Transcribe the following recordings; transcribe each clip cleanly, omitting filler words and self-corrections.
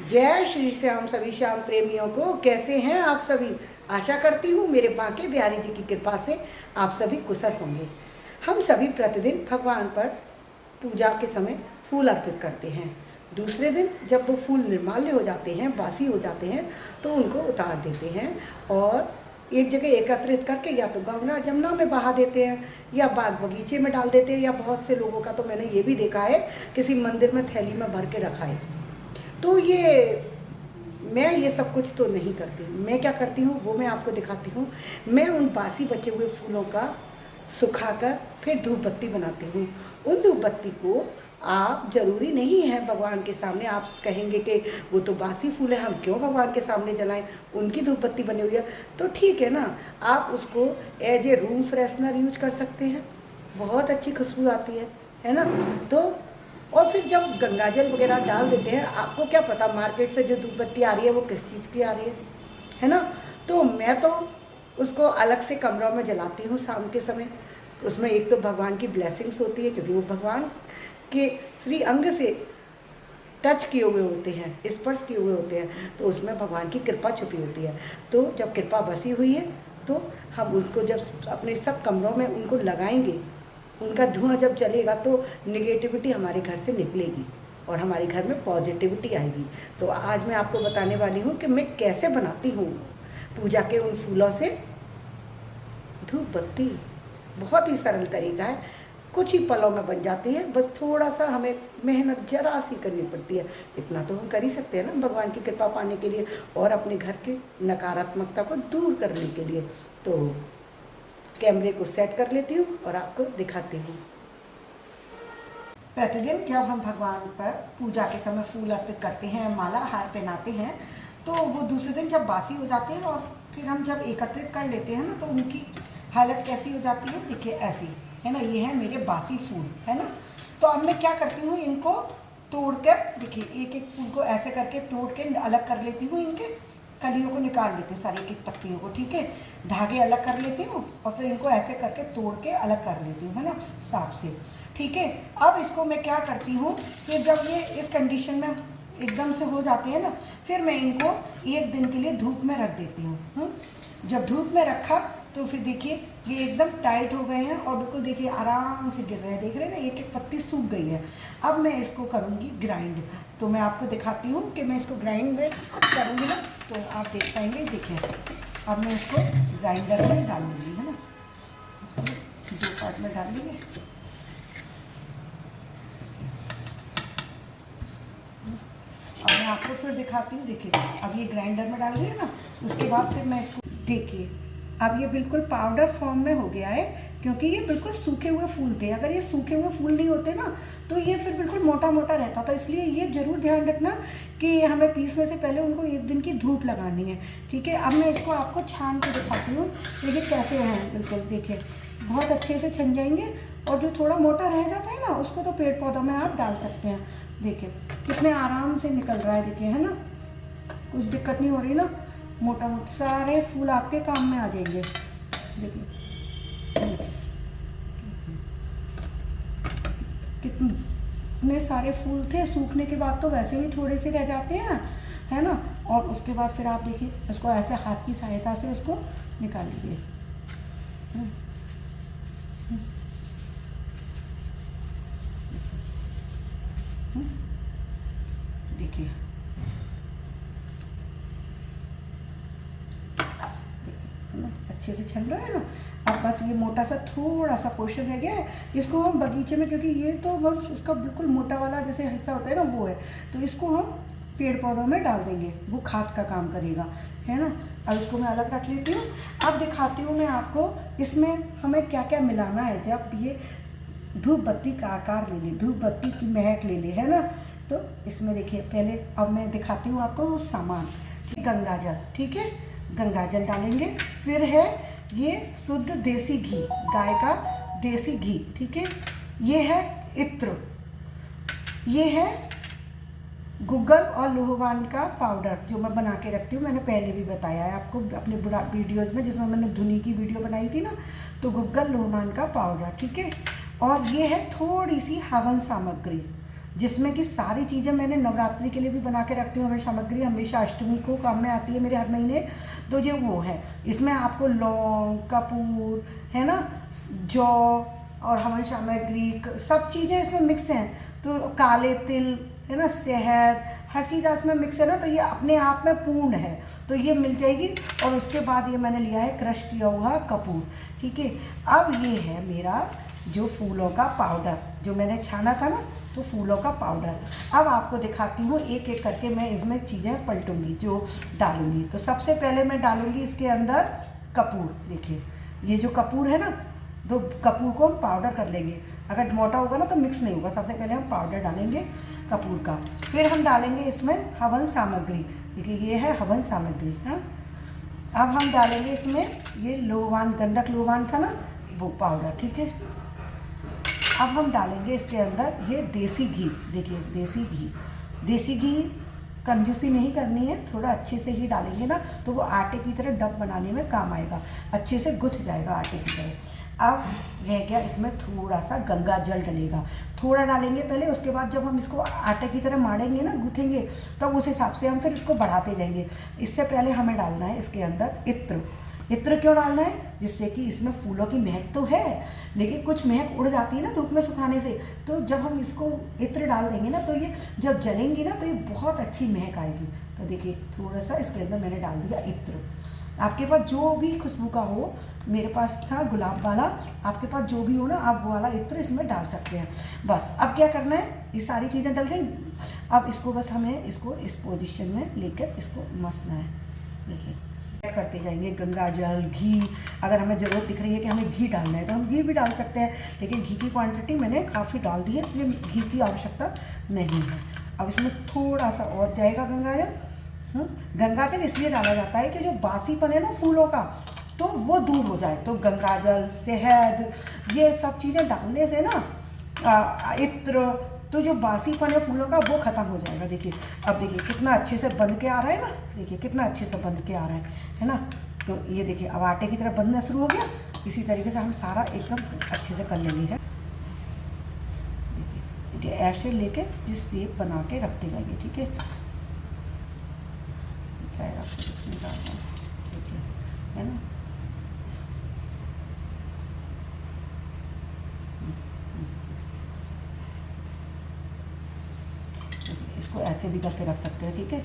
जय श्री श्याम सभी श्याम प्रेमियों को। कैसे हैं आप सभी? आशा करती हूँ मेरे बांके बिहारी जी की कृपा से आप सभी कुशल होंगे। हम सभी प्रतिदिन भगवान पर पूजा के समय फूल अर्पित करते हैं। दूसरे दिन जब वो फूल निर्माल्य हो जाते हैं, बासी हो जाते हैं, तो उनको उतार देते हैं और एक जगह एकत्रित करके या तो गंगा जमुना में बहा देते हैं या बाग बगीचे में डाल देते हैं, या बहुत से लोगों का तो मैंने ये भी देखा है किसी मंदिर में थैली में भर के रखा है। तो मैं ये सब कुछ तो नहीं करती। मैं क्या करती हूँ वो मैं आपको दिखाती हूँ। मैं उन बासी बचे हुए फूलों का सुखाकर फिर धूप बत्ती बनाती हूँ। उन धूप बत्ती को आप ज़रूरी नहीं है भगवान के सामने, आप कहेंगे कि वो तो बासी फूल है, हम क्यों भगवान के सामने जलाएं, उनकी धूप बत्ती बनी हुई है तो ठीक है ना। आप उसको as a room freshener use कर सकते हैं, बहुत अच्छी खुशबू आती है ना। तो और फिर जब गंगाजल वगैरह डाल देते हैं, आपको क्या पता मार्केट से जो धूप बत्ती आ रही है वो किस चीज़ की आ रही है ना। तो मैं तो उसको अलग से कमरों में जलाती हूँ शाम के समय। उसमें एक तो भगवान की ब्लेसिंग्स होती है, क्योंकि वो भगवान के श्री अंग से टच किए हुए होते हैं, स्पर्श किए हुए होते हैं, तो उसमें भगवान की कृपा छुपी होती है। तो जब कृपा बसी हुई है तो हम उसको जब अपने सब कमरों में उनको लगाएंगे, उनका धुआं जब चलेगा तो निगेटिविटी हमारे घर से निकलेगी और हमारे घर में पॉजिटिविटी आएगी। तो आज मैं आपको बताने वाली हूँ कि मैं कैसे बनाती हूँ पूजा के उन फूलों से धूप बत्ती। बहुत ही सरल तरीका है, कुछ ही पलों में बन जाती है, बस थोड़ा सा हमें मेहनत जरा सी करनी पड़ती है। इतना तो हम कर ही सकते हैं ना भगवान की कृपा पाने के लिए और अपने घर की नकारात्मकता को दूर करने के लिए। तो कैमरे को सेट कर लेती हूँ और आपको दिखाती हूँ। प्रतिदिन जब हम भगवान पर पूजा के समय फूल अर्पित करते हैं, माला हार पहनाते हैं, तो वो दूसरे दिन जब बासी हो जाते हैं और फिर हम जब एकत्रित कर लेते हैं ना, तो उनकी हालत कैसी हो जाती है, देखिए ऐसी है ना। ये है मेरे बासी फूल, है ना। तो अब मैं क्या करती हूँ, इनको तोड़कर, देखिए एक एक फूल को ऐसे करके तोड़ के अलग कर लेती हूँ, इनके कलियों को निकाल लेती हूँ, सारी एक पत्तियों को, ठीक है। धागे अलग कर लेती हूँ और फिर इनको ऐसे करके तोड़ के अलग कर लेती हूँ, है ना, साफ से, ठीक है। अब इसको मैं क्या करती हूँ, फिर जब ये इस कंडीशन में एकदम से हो जाते हैं ना, फिर मैं इनको एक दिन के लिए धूप में रख देती हूँ। जब धूप में रखा तो फिर देखिए ये एकदम टाइट हो गए हैं और बिल्कुल देखिए आराम से गिर रहे हैं, देख रहे हैं ना, एक एक पत्ती सूख गई है। अब मैं इसको करूँगी ग्राइंड, तो मैं आपको दिखाती हूँ कि मैं इसको ग्राइंड में करूँगी ना, तो आप देख पाएंगे। देखिए अब मैं इसको ग्राइंडर में डाल लूँगी, है ना, इसको 2 पार्ट में डाल लेंगे। अब मैं आपको फिर दिखाती हूँ। देखिए अब ये ग्राइंडर में डाल रही है ना, उसके बाद फिर मैं इसको, देखिए अब ये बिल्कुल पाउडर फॉर्म में हो गया है, क्योंकि ये बिल्कुल सूखे हुए फूल थे। अगर ये सूखे हुए फूल नहीं होते ना तो ये फिर बिल्कुल मोटा मोटा रहता। तो इसलिए ये ज़रूर ध्यान रखना कि हमें पीसने से पहले उनको एक दिन की धूप लगानी है, ठीक है। अब मैं इसको आपको छान के दिखाती हूँ, देखिए कैसे हैं, बिल्कुल देखिए बहुत अच्छे से छन जाएंगे। और जो थोड़ा मोटा रह जाता है ना, उसको तो पेड़ पौधों में आप डाल सकते हैं। देखिए कितने आराम से निकल रहा है, देखिए, है ना, कुछ दिक्कत नहीं हो रही ना। मोटा मोटा सारे फूल आपके काम में आ जाएंगे, देखिए कितने सारे फूल थे। सूखने के बाद तो वैसे भी थोड़े से रह जाते हैं, है ना। और उसके बाद फिर आप देखिए इसको ऐसे हाथ की सहायता से उसको निकाल लीजिए। देखिए अच्छे से छन रहा है ना। अब बस ये मोटा सा थोड़ा सा पोर्शन रह गया है, इसको हम बगीचे में, क्योंकि ये तो बस उसका बिल्कुल मोटा वाला जैसे हिस्सा होता है ना वो है, तो इसको हम पेड़ पौधों में डाल देंगे, वो खाद का काम करेगा, है ना। अब इसको मैं अलग रख लेती हूँ। अब दिखाती हूँ मैं आपको इसमें हमें क्या क्या मिलाना है जब ये धूप बत्ती का आकार ले ले, धूप बत्ती की महक ले ले, है ना। तो इसमें देखिए पहले अब मैं दिखाती हूँ आपको वो सामान। गंगा जल, ठीक है, गंगा जल डालेंगे। फिर है ये शुद्ध देसी घी, गाय का देसी घी, ठीक है। ये है इत्र, ये है गूगल और लोहवान का पाउडर जो मैं बना के रखती हूँ, मैंने पहले भी बताया है आपको अपने बुरा वीडियोज़ में, जिसमें मैंने धुनी की वीडियो बनाई थी ना, तो गूगल लोहवान का पाउडर, ठीक है। और ये है थोड़ी सी हवन सामग्री, जिसमें कि सारी चीज़ें मैंने नवरात्रि के लिए भी बना के रखती हूँ। हमें सामग्री हमेशा अष्टमी को काम में आती है मेरे हर महीने। तो ये वो है, इसमें आपको लौंग, कपूर, है ना, जौ और हवन सामग्री सब चीज़ें इसमें मिक्स हैं। तो काले तिल, है ना, शहद, हर चीज़ इसमें मिक्स है ना, तो ये अपने आप में पूर्ण है, तो ये मिल जाएगी। और उसके बाद ये मैंने लिया है क्रश किया हुआ कपूर, ठीक है। अब ये है मेरा जो फूलों का पाउडर, जो मैंने छाना था ना, तो फूलों का पाउडर। अब आपको दिखाती हूँ एक एक करके मैं इसमें चीज़ें पलटूंगी जो डालूंगी। तो सबसे पहले मैं डालूंगी इसके अंदर कपूर। देखिए ये जो कपूर है ना, तो कपूर को हम पाउडर कर लेंगे, अगर मोटा होगा ना तो मिक्स नहीं होगा। सबसे पहले हम पाउडर डालेंगे कपूर का, फिर हम डालेंगे इसमें हवन सामग्री। देखिए ये है हवन सामग्री। हाँ, अब हम डालेंगे इसमें ये लोबान, गंधक लोबान था ना, वो पाउडर, ठीक है। अब हम डालेंगे इसके अंदर ये देसी घी। देखिए देसी घी कंजूसी नहीं करनी है, थोड़ा अच्छे से ही डालेंगे ना, तो वो आटे की तरह डब बनाने में काम आएगा, अच्छे से गुथ जाएगा आटे की तरह। अब रह गया इसमें थोड़ा सा गंगा जल डलेगा, थोड़ा डालेंगे पहले, उसके बाद जब हम इसको आटे की तरह माड़ेंगे ना, गूँथेंगे, तब उस हिसाब से हम फिर इसको बढ़ाते जाएंगे। इससे पहले हमें डालना है इसके अंदर इत्र। इत्र क्यों डालना है? जिससे कि इसमें फूलों की महक तो है, लेकिन कुछ महक उड़ जाती है ना धूप में सुखाने से, तो जब हम इसको इत्र डाल देंगे ना, तो ये जब जलेंगी ना तो ये बहुत अच्छी महक आएगी। तो देखिए थोड़ा सा इसके अंदर मैंने डाल दिया इत्र। आपके पास जो भी खुशबू का हो, मेरे पास था गुलाब वाला, आपके पास जो भी हो ना, आप वो वाला इत्र इसमें डाल सकते हैं। बस अब क्या करना है, ये सारी चीज़ें डल गई। अब इसको बस हमें इसको इस पोजीशन में लेकर इसको मसना है। देखिए करते जाएंगे, गंगा जल, घी, अगर हमें ज़रूरत दिख रही है कि हमें घी डालना है तो हम घी भी डाल सकते हैं, लेकिन घी की क्वांटिटी मैंने काफ़ी डाल दी है, इसलिए घी की आवश्यकता नहीं है। अब इसमें थोड़ा सा और जाएगा गंगा जल। गंगा जल इसलिए डाला जाता है कि जो बासीपन है ना फूलों का, तो वो दूर हो जाए। तो गंगा जल, शहद, ये सब चीज़ें डालने से ना इत्र, तो जो बासीपन है फूलों का वो ख़त्म हो जाएगा। देखिए अब देखिए कितना अच्छे से बंध के आ रहा है ना, देखिए कितना अच्छे से बंध के आ रहा है ना। तो ये देखिए अब आटे की तरह बंधना शुरू हो गया। इसी तरीके से हम सारा एकदम अच्छे से कर लेंगे। है देखिए ऐसे लेके जिस शेप बना के रखते जाएंगे, ठीक है। चाहे आपको कुछ नहीं डालना, ठीक है ना। इसको ऐसे भी करके रख सकते हैं, ठीक है।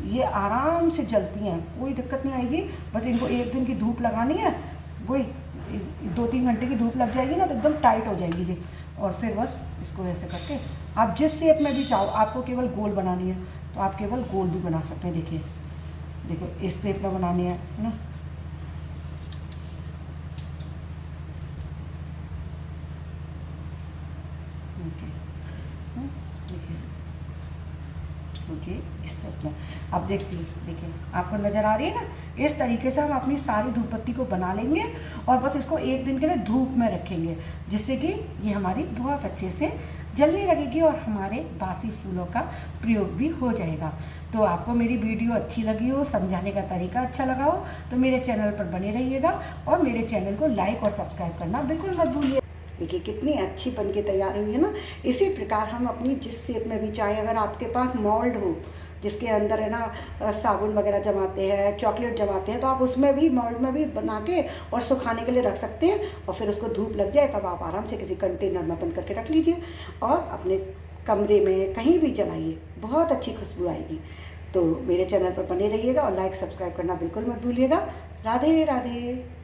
ये आराम से जलती हैं, कोई दिक्कत नहीं आएगी। बस इनको एक दिन की धूप लगानी है, वही 2-3 घंटे की धूप लग जाएगी ना, तो एकदम टाइट हो जाएगी ये। और फिर बस इसको ऐसे करके आप जिस शेप में भी चाहो, आपको केवल गोल बनानी है तो आप केवल गोल भी बना सकते हैं। देखिए देखो इस शेप में बनानी है ना। देखिए इस तरह में अब देखिए आपको नज़र आ रही है ना। इस तरीके से हम अपनी सारी धूप बत्ती को बना लेंगे और बस इसको एक दिन के लिए धूप में रखेंगे, जिससे कि ये हमारी बहुत अच्छे से जलने लगेगी और हमारे बासी फूलों का प्रयोग भी हो जाएगा। तो आपको मेरी वीडियो अच्छी लगी हो, समझाने का तरीका अच्छा लगा हो, तो मेरे चैनल पर बने रहिएगा और मेरे चैनल को लाइक और सब्सक्राइब करना बिल्कुल मत भूलिए। देखिए कितनी अच्छी बन के तैयार हुई है ना। इसी प्रकार हम अपनी जिस शेप में भी चाहें, अगर आपके पास मोल्ड हो जिसके अंदर है ना साबुन वगैरह जमाते हैं, चॉकलेट जमाते हैं, तो आप उसमें भी मोल्ड में भी बना के और सुखाने के लिए रख सकते हैं। और फिर उसको धूप लग जाए तब आप आराम से किसी कंटेनर में बंद करके रख लीजिए और अपने कमरे में कहीं भी जलाइए, बहुत अच्छी खुशबू आएगी। तो मेरे चैनल पर बने रहिएगा और लाइक सब्सक्राइब करना बिल्कुल मत भूलिएगा। राधे राधे।